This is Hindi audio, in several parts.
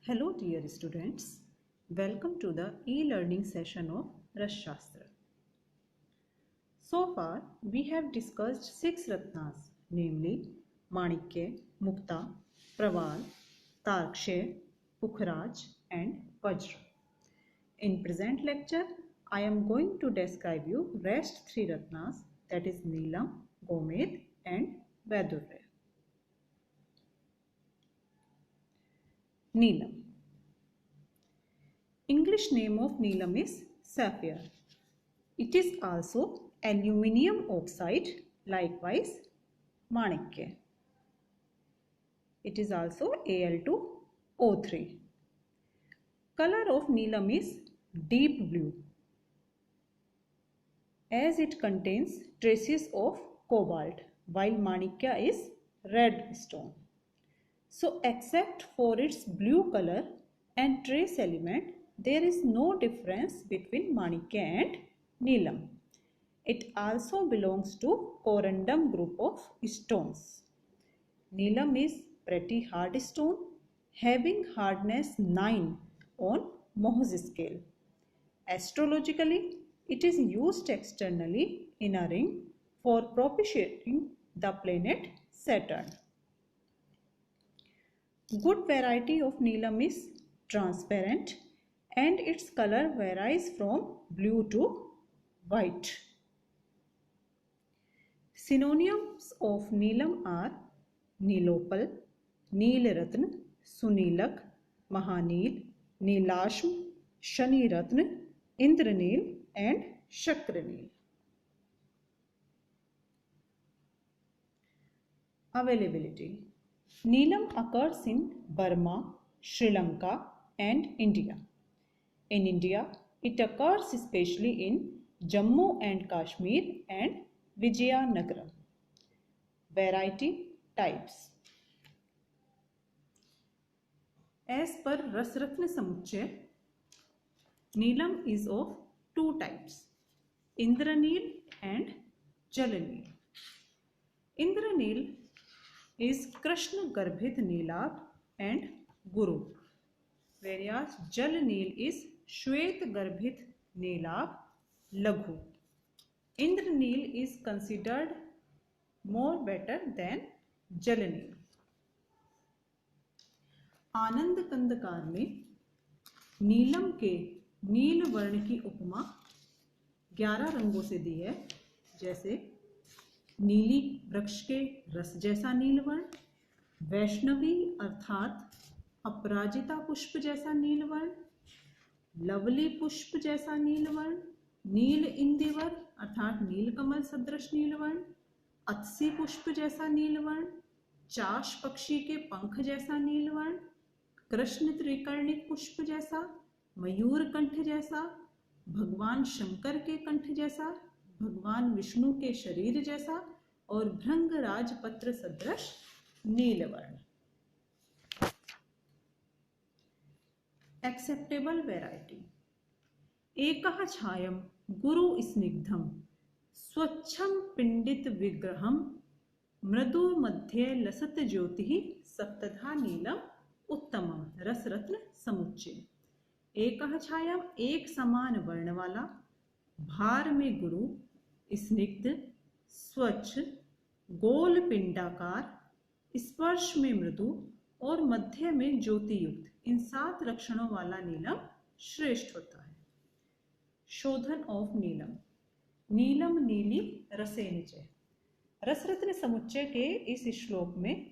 Hello dear students, welcome to the e-learning session of Rasshastra. So far we have discussed 6 Ratnas, namely Manikya, Mukta, Praval, Tarkshay, Pukhraj and Vajra. In present lecture, I am going to describe you rest 3 Ratnas, that is Neelam, Gomed and Vaidurya. Neelam. English name of Neelam is sapphire. It is also aluminium oxide, likewise Manikya. It is also Al2O3. Color of Neelam is deep blue, as it contains traces of cobalt, while Manikya is red stone. So except for its blue color and trace element, there is no difference between Manikya and Neelam. It also belongs to corundum group of stones. Neelam is pretty hard stone, having hardness 9 on Mohs scale. Astrologically, it is used externally in a ring for propitiating the planet Saturn. Good variety of Neelam is transparent and its color varies from blue to white. Synonyms of Neelam are Neelopal, Neelratna, Sunilak, Mahaneel, Neelashma, Shaniratna, Indraneel and Shakraneel. Availability. Neelam occurs in Burma, Sri Lanka and India. In India, it occurs especially in Jammu and Kashmir and Vijayanagara. Variety types. As per Rasratna Samuchaya, Neelam is of two types, Indraneel and Jalaneel. Indraneel is Krishna Garbhit Neelab and Guru, whereas Jalaneel is Shwet Garbhit Neelab Laghu. Indraneel is considered more better than Jalaneel. आनंद कंदकार में नीलम के नील वर्ण की उपमा 11 रंगों से दी है, जैसे नीली वृक्ष के रस जैसा नील वर्ण, वैष्णवी अर्थात अपराजिता पुष्प जैसा नील वर्ण, लवली पुष्प जैसा नील वर्ण, नील इंदिवर अर्थात नीलकमल सदृश नील वर्ण, अत्सी पुष्प जैसा नील वर्ण, चाश पक्षी के पंख जैसा नील वर्ण, कृष्ण त्रिकर्णिक पुष्प जैसा, मयूर कंठ जैसा, भगवान शंकर के कंठ जैसा, भगवान विष्णु के शरीर जैसा और भृंगराज पत्र सदृश नीलवर्ण. Acceptable variety. एकः छायम गुरु स्निग्धम स्वच्छम पिंडित विग्रहम मृदु मध्ये लसत ज्योति सप्तधा नीलम उत्तमम. रसरत्न समुच्चय. एकः छायम एक समान वर्ण वाला, भार में गुरु, स्निग्ध, स्वच्छ, गोल पिंडाकार, स्पर्श में मृदु और मध्य में ज्योति युक्त, इन 7 लक्षणों वाला नीलम श्रेष्ठ होता है. शोधन ऑफ नीलम. नीलम नीली रसेनिचय. रसरत्न समुच्चय के इस श्लोक में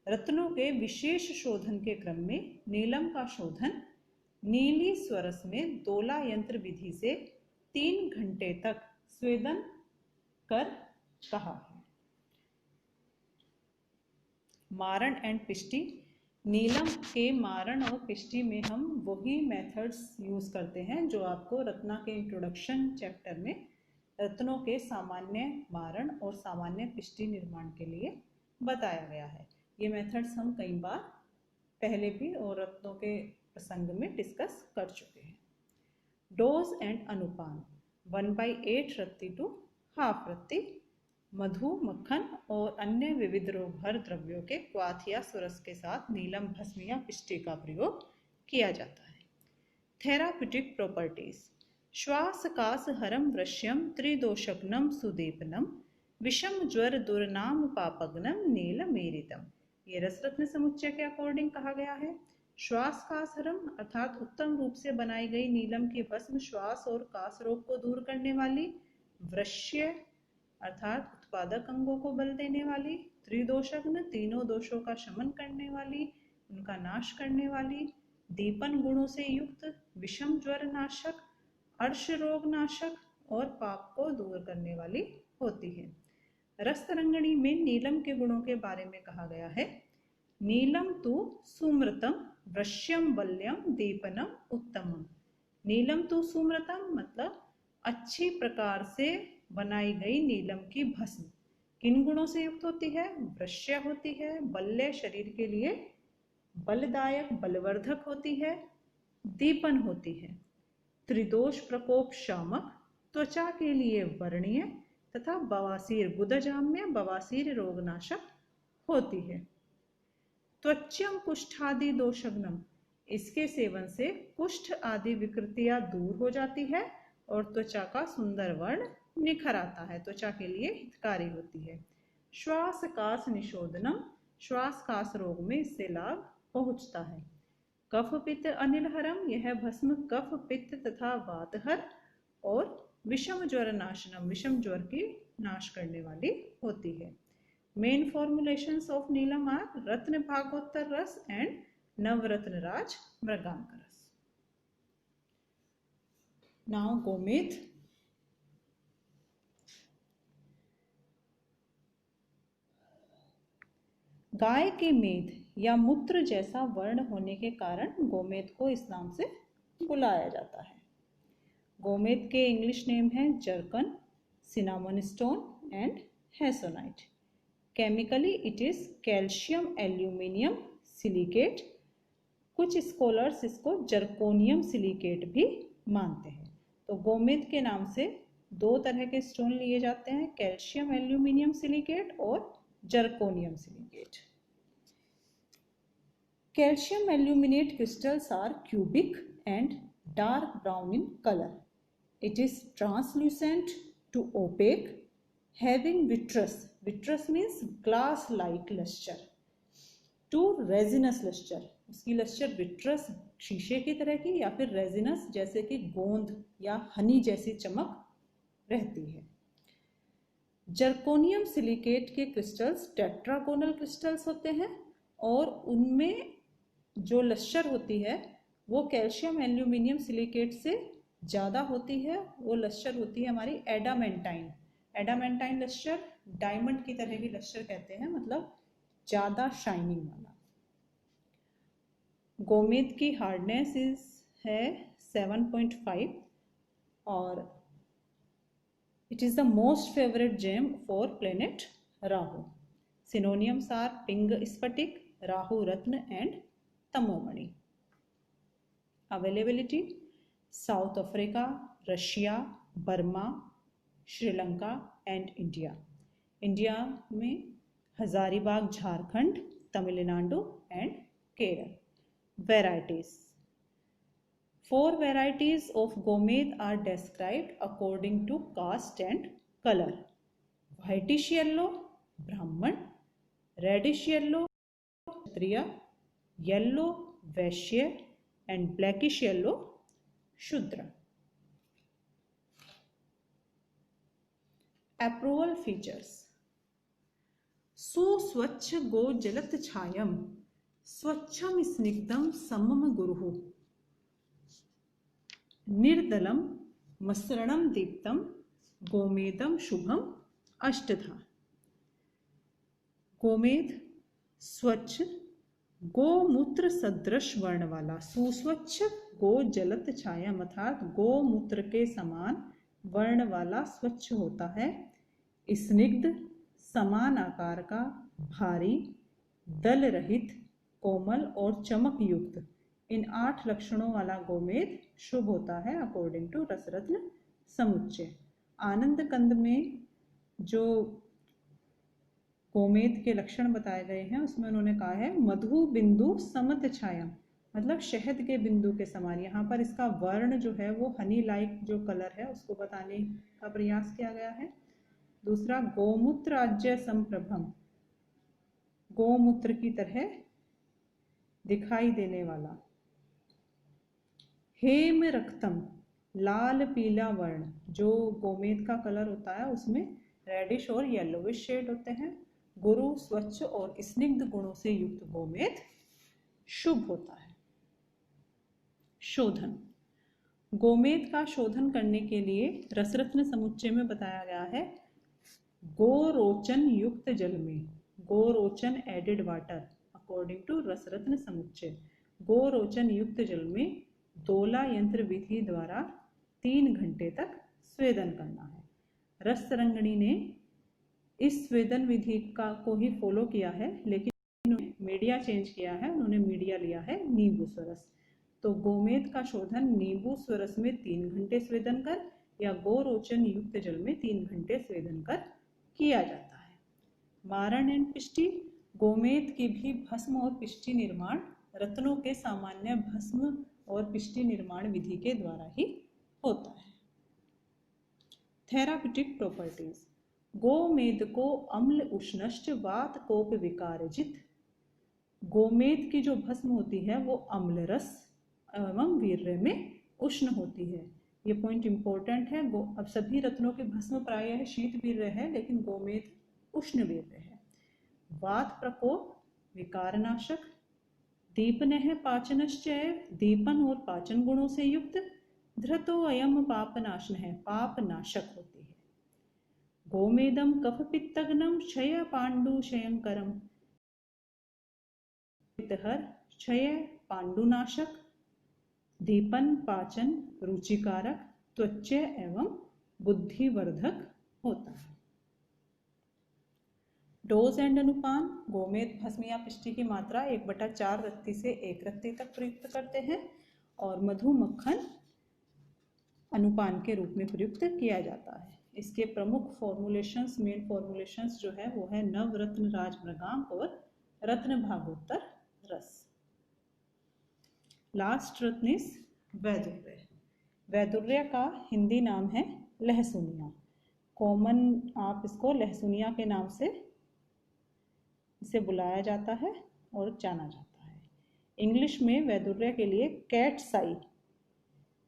रत्नों के विशेष शोधन के क्रम में नीलम का शोधन नीली स्वरस में दोला यंत्र विधि से 3 घंटे तक स्वेदन कर कहा है. मारण एंड पिष्टि. नीलम के मारण और पिष्टि में हम वही मेथड्स यूज करते हैं जो आपको रत्ना के इंट्रोडक्शन चैप्टर में रत्नों के सामान्य मारण और सामान्य पिष्टि निर्माण के लिए बताया गया है. ये मेथड्स हम कई बार पहले भी और रत्नों के प्रसंग में डिस्कस कर चुके हैं. Dose and अनुपान. 1/8 रत्ती टू हाफ रत्ती. मधु, मक्खन और अन्य विविध रोगभर द्रव्यों के क्वाथ या सुरस के साथ नीलम भस्म या पिष्टि का प्रयोग किया जाता है। Therapeutic properties. श्वास कास हरम वृश्यम त्रिदोषग्नम सुदीपनम विषम ज्वर दुर्नाम पापग्नम नीलमेरितम। ये रसरत्न समुच्चय के अकॉर्डिंग कहा गया है। श्वास कास हरम अर्थात उत्तम रूप से बनाई गई नीलम की भस्म श्वास और कास रोग को दूर करने वाली, वृश्य अर्थात उत्पादक अंगों को बल देने वाली, त्रिदोषग्न तीनों दोषों का शमन करने वाली, उनका नाश करने वाली, दीपन गुणों से युक्त, विषम ज्वर नाशक, अर्श रोग नाशक और पाप को दूर करने वाली होती है। रसतरंगिणी में नीलम के गुणों के बारे में कहा गया है। नीलम तु सुमृतम वृश्यम बल्यम दीपनम उत्तमम। नीलम तु सुमृतम मतलब अच्छी प्रकार से बनाई गई नीलम की भस्म किन गुणों से युक्त होती है? वृश्य होती है, बल्य शरीर के लिए बलदायक बलवर्धक होती है, दीपन होती है, त्रिदोष प्रकोप शामक, त्वचा के लिए वर्णीय तथा बवासीर गुदजाम्य बवासीर रोगनाशक होती है। त्वच्यम कुष्ठादि दोषग्नम, इसके सेवन से कुष्ठ आदि विकृतियां दूर हो जाती है और त्वचा का सुंदर वर्ण निखर आता है, त्वचा के लिए हितकारी होती है। श्वास कास निशोधनम, श्वास कास रोग में इससे लाभ पहुंचता है। कफ पित्त अनिलहरम, यह भस्म कफ पित्त तथा वातहर और विषम ज्वर नाशनम, विषम ज्वर की नाश करने वाली होती है। मेन फॉर्मुलेशंस ऑफ नीलम आर रत्न भागोत्तर रस एंड नवरत्न राज मृगांक रस। नाउ गोमेद। गाय के मेद या मूत्र जैसा वर्ण होने के कारण गोमेद को इस नाम से बुलाया जाता है। गोमेद के इंग्लिश नेम है zircon, cinnamon stone and hessonite. Chemically it is calcium aluminium silicate. कुछ स्कॉलर्स इसको जर्कोनियम सिलिकेट भी मानते हैं। तो गोमेद के नाम से दो तरह के स्टोन लिए जाते हैं, कैल्शियम एल्यूमिनियम सिलिकेट और zirconium silicate. Calcium aluminate crystals are cubic and dark brown in color. It is translucent to opaque, having vitreous. Vitreous means glass-like luster. To resinous luster. उसकी luster vitreous शीशे की तरह की या फिर resinous जैसे कि गोंद या हनी जैसी चमक रहती है। जर्कोनियम सिलिकेट के क्रिस्टल्स टेट्रागोनल क्रिस्टल्स होते हैं और उनमें जो लश्कर होती है वो कैल्शियम एल्यूमिनियम सिलिकेट से ज़्यादा होती है। वो लश्कर होती है हमारी एडामेंटाइन। एडामेंटाइन लश्कर डायमंड की तरह की लश्कर कहते हैं, मतलब ज़्यादा शाइनिंग वाला। गोमेद की हार्डनेस है 7.5 और it is the most favorite gem for planet Rahu. Synonyms are Ping Spatik, Rahu Ratna and Tamomani. Availability: South Africa, Russia, Burma, Sri Lanka and India. India में Hazaribagh, Jharkhand, Tamil Nadu and Kerala. Varieties: 4 varieties of gomed are described according to caste and color. Whitish yellow, Brahman; reddish yellow, Kshatriya; yellow, Vaishya; and blackish yellow, Shudra. Approval features: सुस्वच्छ गो जलत छायम, स्वच्छम स्निग्धम समम गुरुः, निर्दलम मसरणम दीप्तम, गोमेदम शुभम अष्टधा। गोमेद स्वच्छ गोमूत्र सदृश वर्ण वाला, सुस्वच्छ गो जलत छाया अर्थात गोमूत्र के समान वर्ण वाला स्वच्छ होता है, स्निग्ध समान आकार का, भारी, दल रहित, कोमल और चमक युक्त, इन 8 लक्षणों वाला गोमेद शुभ होता है अकॉर्डिंग टू रसरत्न समुच्चय। आनंद कंद में जो गोमेद के लक्षण बताए गए हैं उसमें उन्होंने कहा है मधु बिंदु समत छाया, मतलब शहद के बिंदु के समान। यहाँ पर इसका वर्ण जो है वो हनी लाइक जो कलर है उसको बताने का प्रयास किया गया है। दूसरा, गोमूत्राज्य संप्रभम, गोमूत्र की तरह दिखाई देने वाला। हेम रक्तम, लाल पीला वर्ण, जो गोमेद का कलर होता है उसमें रेडिश और येलोविश शेड होते हैं। गुरु, स्वच्छ और स्निग्ध गुणों से युक्त गोमेद शुभ होता है। शोधन, गोमेद का शोधन करने के लिए रसरत्न समुच्चय में बताया गया है, गोरोचन युक्त जल में, गोरोचन added water according to Rasaratna समुच्चय, गोरोचन युक्त जल में दोला यंत्र विधि द्वारा 3 घंटे तक स्वेदन करना है। रस तरंगिणी ने इस स्वेदन विधि को ही फॉलो किया है, लेकिन मीडिया चेंज किया है, उन्होंने मीडिया लिया है नींबू स्वरस। तो गोमेद का शोधन नींबू स्वरस में 3 घंटे स्वेदन कर या गोरोचन युक्त जल में 3 घंटे स्वेदन कर किया जाता है। मारण एंड पिष्टि, गोमेद की भी भस्म और पिष्टि निर्माण रत्नों के सामान्य भस्म और पिष्टि निर्माण विधि के द्वारा ही होता है। थेराप्यूटिक प्रॉपर्टीज, गोमेद को अम्ल उष्णश्च वात कोप विकारजित, गोमेद की जो भस्म होती है वो अम्ल रस एवं वीर्य में उष्ण होती है। ये पॉइंट इंपॉर्टेंट है। अब सभी रत्नों के भस्म प्रायः शीत वीर्य है, लेकिन गोमेद उष्ण वीर्य है। वात प्रकोप विकारनाशक, दीपन पाचनश्च, दीपन और पाचन गुणों से युक्त। धृतो अयम पापनाशन है, पापनाशक होती है। गोमेदम कफ पित्तग्नम क्षय पांडुशयंकरम, पितहर क्षय पांडुनाशक, दीपन पाचन रुचिकारक, त्वचा एवं बुद्धिवर्धक होता है। डोज एंड अनुपान, गोमेद भस्म या पिष्टि की मात्रा 1/4 रत्ती से 1 रत्ती तक प्रयुक्त करते हैं और मधु मक्खन अनुपान के रूप में प्रयुक्त किया जाता है। इसके प्रमुख फॉर्मुलेशंस, मेन फॉर्मुलेशंस जो है वो है नवरत्न राजमृगांक और रत्न भागोत्तर रस। लास्ट रत्न इज वैदुर्य। वैदुर्य का हिंदी नाम है लहसुनिया। कॉमन आप इसको लहसुनिया के नाम से इसे बुलाया जाता है और जाना जाता है। इंग्लिश में वैदुर्य के लिए कैट्स आई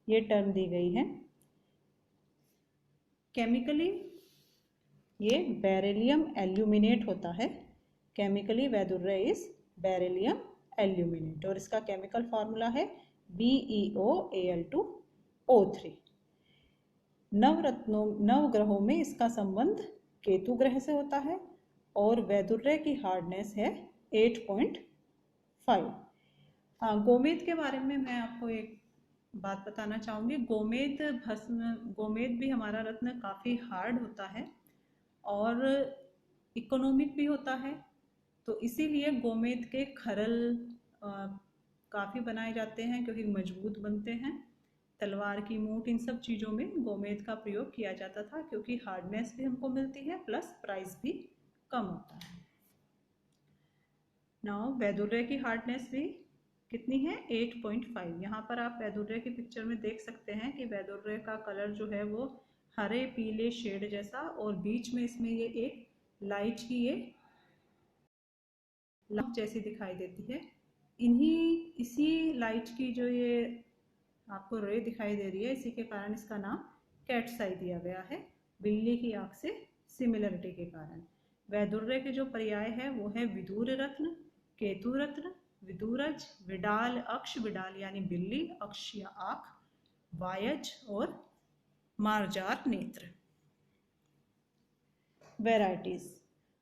ये टर्म दी गई है। केमिकली ये बेरिलियम एल्यूमिनेट होता है। Chemically Vaidurya is beryllium aluminate और इसका केमिकल फार्मूला है BeOAl2O3। नवग्रहों में इसका संबंध केतु ग्रह से होता है और वैदुर्य की हार्डनेस है 8.5। गोमेद के बारे में मैं आपको एक बात बताना चाहूँगी। गोमेद भी हमारा रत्न काफ़ी हार्ड होता है और इकोनॉमिक भी होता है, तो इसीलिए गोमेद के खरल काफ़ी बनाए जाते हैं क्योंकि मजबूत बनते हैं। तलवार की मूठ, इन सब चीज़ों में गोमेद का प्रयोग किया जाता था क्योंकि हार्डनेस भी हमको मिलती है प्लस प्राइस भी कम होता है। नाउ वैदुर्य की हार्डनेस भी कितनी है 8.5। यहाँ पर आप वैदुर्य की पिक्चर में देख सकते हैं कि वैदुर्य का कलर जो है वो हरे पीले शेड जैसा और बीच में इसमें ये एक लाइट की ये लंप जैसी दिखाई देती है। इसी लाइट की जो ये आपको रे दिखाई दे रही है, इसी के कारण इसका नाम कैट्स आई दिया गया है, बिल्ली की आंख से सिमिलरिटी के कारण। वैदुर्य के जो पर्याय है वो है विदूर रत्न, केतु रत्न, विदूरज, विडाल अक्ष, विडाल यानी बिल्ली, अक्ष या आंख, वायज और मार्जार नेत्र। वैरायटीज,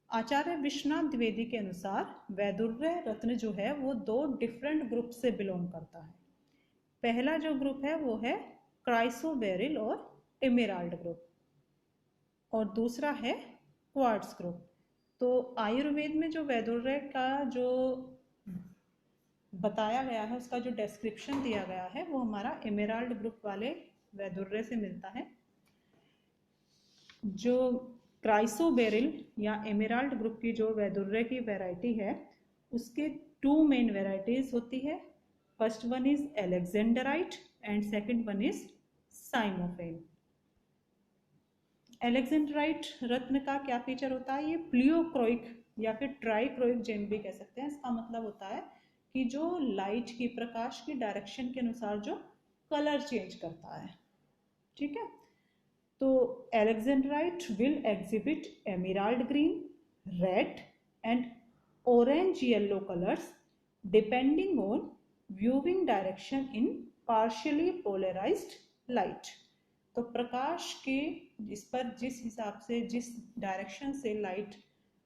आचार्य विश्वनाथ द्विवेदी के अनुसार वैदुर्य रत्न जो है वो 2 डिफरेंट ग्रुप से बिलोंग करता है। पहला जो ग्रुप है वो है क्राइसोबेरिल और एमेराल्ड ग्रुप और दूसरा है क्वार्ट्ज ग्रुप। तो आयुर्वेद में जो वैदुर्य का जो बताया गया है, उसका जो डिस्क्रिप्शन दिया गया है वो हमारा एमेराल्ड ग्रुप वाले वैदुर्य से मिलता है। जो क्राइसोबेरिल या एमेराल्ड ग्रुप की जो वैदुर्य की वैरायटी है उसके 2 मेन वैरायटीज होती है, first one is alexandrite and second one is cymophane. Alexandrite रत्न का क्या फीचर होता है? ये प्लियोक्रोइक या फिर ट्राइक्रोइक जेम भी कह सकते हैं। इसका मतलब होता है कि जो लाइट की, प्रकाश की डायरेक्शन के अनुसार जो कलर चेंज करता है। ठीक है, तो alexandrite will exhibit emerald green, red and orange yellow colours depending on viewing direction in partially polarised light. तो प्रकाश के इस पर जिस हिसाब से, जिस डायरेक्शन से लाइट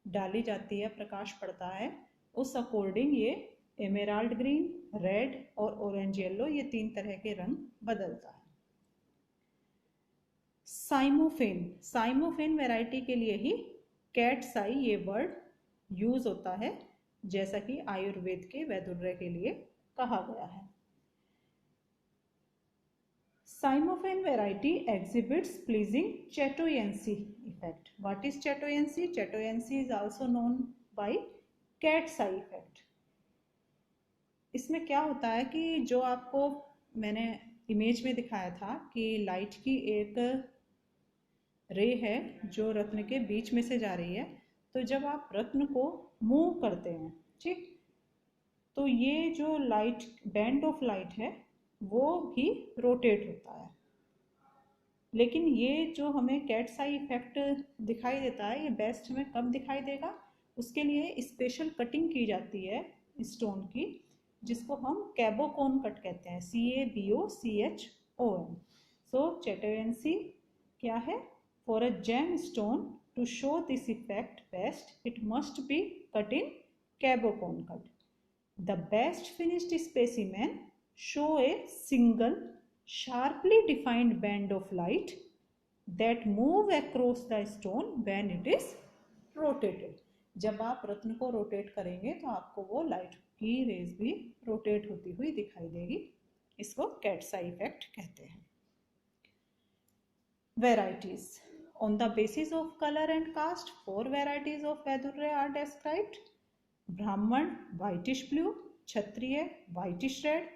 डाली जाती है, प्रकाश पड़ता है, उस अकॉर्डिंग ये एमेराल्ड ग्रीन, रेड और ऑरेंज येलो, ये 3 तरह के रंग बदलता है। साइमोफेन वैरायटी के लिए ही कैट्स आई ये वर्ड यूज होता है, जैसा कि आयुर्वेद के वैदुर्य के लिए कहा गया है। Cymophane variety exhibits pleasing chatoyancy effect. What is chatoyancy? Chatoyancy is also known by cat's eye effect. इसमें क्या होता है कि जो आपको मैंने इमेज में दिखाया था कि लाइट की एक रे है जो रत्न के बीच में से जा रही है, तो जब आप रत्न को मूव करते हैं, ठीक, तो ये जो लाइट, बैंड ऑफ लाइट है, वो भी रोटेट होता है। लेकिन ये जो हमें कैट्स आई इफेक्ट दिखाई देता है, ये बेस्ट हमें कब दिखाई देगा? उसके लिए स्पेशल कटिंग की जाती है स्टोन की, जिसको हम कैबोकोन कट कहते हैं, CABOCHON। सो चैटोयेंसी क्या है? For a gemstone to show this effect best it must be cut in cabochon cut. The best finished specimen show a single sharply defined band of light that move across the stone when it is rotated। जब आप रत्न को रोटेट करेंगे तो आपको वो लाइट की रेज भी रोटेट होती हुई दिखाई देगी। इसको कैट्स आई इफेक्ट कहते हैं। Varieties on the basis of colour and caste 4 varieties of वैदुर्य are described. Brahmin whitish blue, Kshatriya whitish red,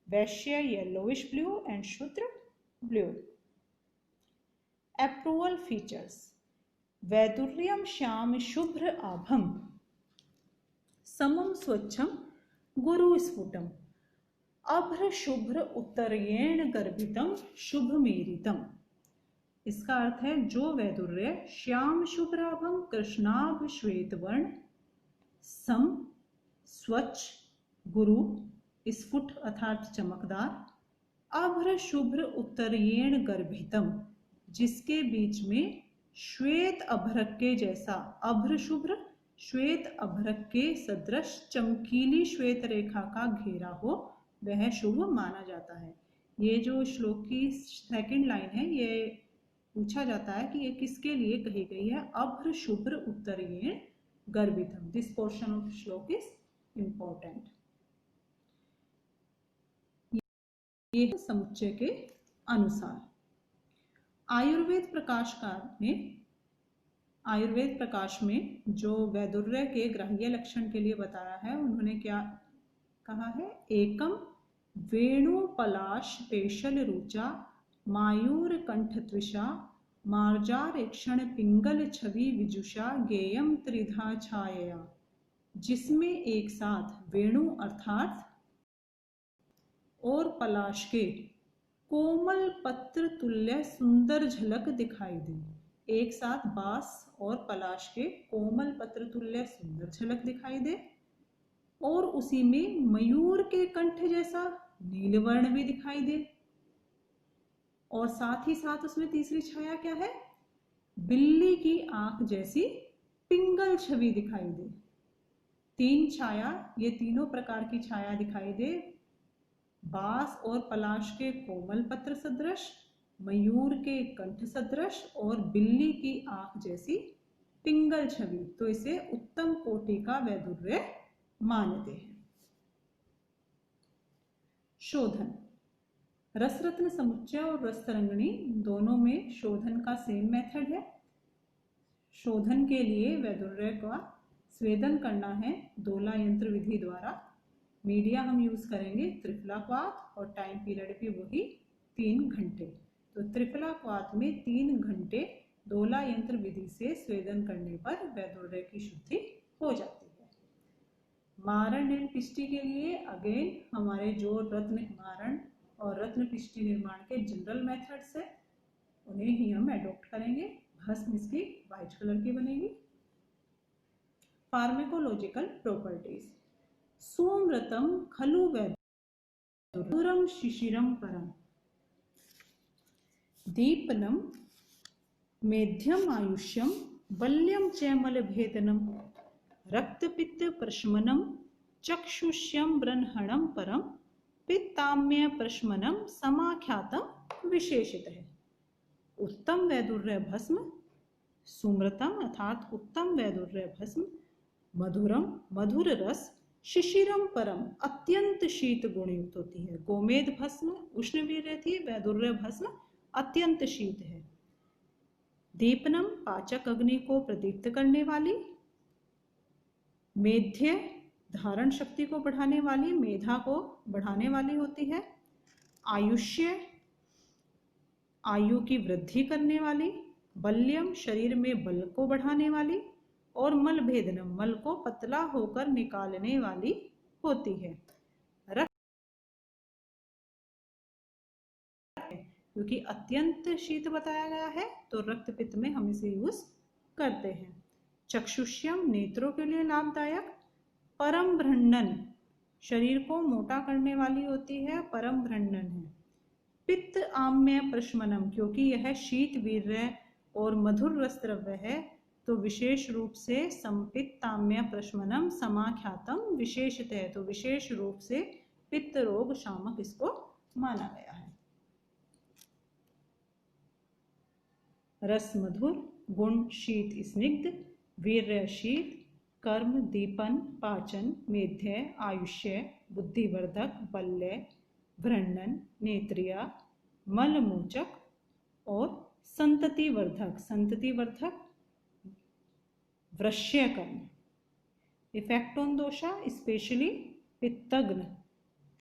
Vaishya yellowish blue and Shudra blue. Approval features: वैदुर्यम श्याम शुभ्र आभम, समम स्वच्छम गुरु स्फुटम, अभ्र शुभ्र उत्तरेण गर्भितम शुभमीरितम। इसका अर्थ है जो वैदुर्य श्याम शुभ्राभम, कृष्णाभ श्वेत वर्ण, सम स्वच्छ, गुरु स्फुट अर्थात चमकदार, अभ्र शुभ्र उत्तरेण गर्भितम, जिसके बीच में श्वेत अभ्रक के जैसा, अभ्र शुभ्र श्वेत अभ्रक के सदृश चमकीली श्वेत रेखा का घेरा हो, वह शुभ माना जाता है। ये जो श्लोक की सेकंड लाइन है, ये पूछा जाता है कि ये किसके लिए कही गई है? अभ्र शुभ्र उत्तरेण गर्भितम। दिस पोर्शन ऑफ श्लोक इज इंपॉर्टेंट। ये है समुच्चय के अनुसार। आयुर्वेद प्रकाश में जो वैदुर्य के ग्राह्य लक्षण के लिए बताया है, उन्होंने क्या कहा है? एकम वेणु पलाश पेशल रुचा, मायूर कंठ त्विषा, मार्जारेक्षण पिंगल छवि विजुषा, गेयम त्रिधा छाया, जिसमें एक साथ वेणु अर्थात और पलाश के कोमल पत्र तुल्य सुंदर झलक दिखाई दे। एक साथ बांस और पलाश के कोमल पत्र तुल्य सुंदर झलक दिखाई दे, और उसी में मयूर के कंठ जैसा नीलवर्ण भी दिखाई दे, और साथ ही साथ उसमें तीसरी छाया क्या है? बिल्ली की आंख जैसी पिंगल छवि दिखाई दे। 3 छाया, ये तीनों प्रकार की छाया दिखाई दे, बांस और पलाश के कोमल पत्र सदृश, मयूर के कंठ सदृश और बिल्ली की आंख जैसी पिंगल छवि, तो इसे उत्तम कोटि का वैदुर्य मानते हैं। शोधन: रसरत्न समुच्चय और रसतरंगिणी दोनों में शोधन का सेम मेथड है। शोधन के लिए वैदुर्य का स्वेदन करना है दोला यंत्र विधि द्वारा। मीडिया हम यूज करेंगे त्रिफलाक्वाथ और टाइम पीरियड भी वही 3 घंटे। तो त्रिफलाक्वाथ में 3 घंटे दोला यंत्र विधि से स्वेदन करने पर वैदुर्य की शुद्धि हो जाती है। मारण एंड पिष्टि के लिए अगेन हमारे जो रत्न मारण और रत्न पिष्टि निर्माण के जनरल मेथड्स है उन्हें ही हम एडॉप्ट करेंगे। भस्म इसकी व्हाइट कलर की बनेगी। Pharmacological properties. सोमृतम खलु वैदुरम शिशिरम परम दीपनम मेध्यम आयुष्यम बल्यम च मलभेदनम रक्तपित्त प्रशमनम चक्षुष्यम ब्रह्मणम परम पित्ताम्य प्रशमनम समाख्यातम विशेषितः। उत्तम वैदुर्य भस्म सुमृतम अर्थात उत्तम वैदुर्य भस्म मधुरम मधुर रस शिशिरम परम अत्यंत शीत गुण युक्त होती है। गोमेद भस्म उष्णवीर्य थी, वैदुर्य भस्म अत्यंत शीत है। दीपनम पाचक अग्नि को प्रदीप्त करने वाली, मेध्य धारण शक्ति को बढ़ाने वाली, मेधा को बढ़ाने वाली होती है। आयुष्य आयु की वृद्धि करने वाली, बल्यम शरीर में बल को बढ़ाने वाली और मलभेदनम मल को पतला होकर निकालने वाली होती है। क्योंकि अत्यंत शीत बताया गया है तो रक्त पित्त में हम इसे यूज करते हैं। चक्षुष्यम नेत्रों के लिए लाभदायक। परम भ्रंडन शरीर को मोटा करने वाली होती है, परम भ्रंडन है। पित्त आम्य प्रशमनम क्योंकि यह शीत वीर्य और मधुर रस द्रव्य है तो विशेष रूप से संपित्ताम्य प्रशमनम समाख्यातम विशेषतः है, तो विशेष रूप से पित्त रोग शामक इसको माना गया है। रस मधुर, गुण शीत स्निग्ध, वीर्य शीत, कर्म दीपन, पाचन, मेध्य, आयुष्य, बुद्धिवर्धक, बल्य, भ्रंडन, नेत्रिया, मलमोचक और संततिवर्धक। संततिवर्धक वृश्यकर्ण। इफेक्ट ऑन दोषा स्पेशली पित्तग्न।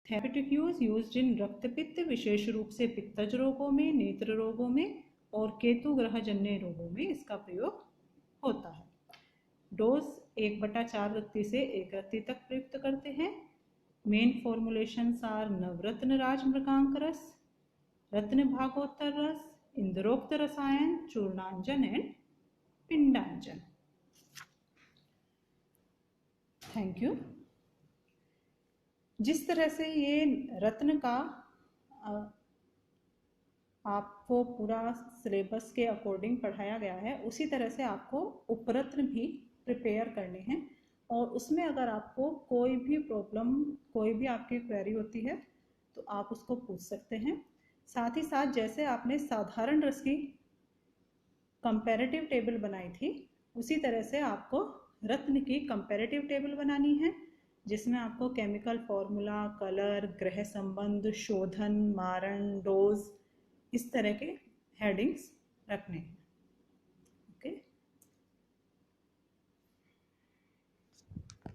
थेरेप्यूटिक यूज यूज्ड इन रक्तपित्त विशेष रूप से पित्तज रोगों में, नेत्र रोगों में और केतु ग्रह जन्य रोगों में इसका प्रयोग होता है। डोज 1/4 रत्ती से 1 रत्ती तक प्रयुक्त करते हैं। मेन फॉर्मुलेशंस आर नवरत्न राजमृगांक रस, रत्न भागोत्तर रस, इंद्रोक्त रसायन, चूर्णांजन एंड पिंडांजन। Thank you. जिस तरह से ये रत्न का आपको पूरा सिलेबस के अकॉर्डिंग पढ़ाया गया है उसी तरह से आपको उपरत्न भी प्रिपेयर करने हैं और उसमें अगर आपको कोई भी प्रॉब्लम, कोई भी आपकी क्वेरी होती है तो आप उसको पूछ सकते हैं। साथ ही साथ जैसे आपने साधारण रस की कंपैरेटिव टेबल बनाई थी उसी तरह से आपको रत्न की कंपैरेटिव टेबल बनानी है जिसमें आपको केमिकल फॉर्मूला, कलर, ग्रह संबंध, शोधन, मारण, डोज इस तरह के हेडिंग्स रखने हैं।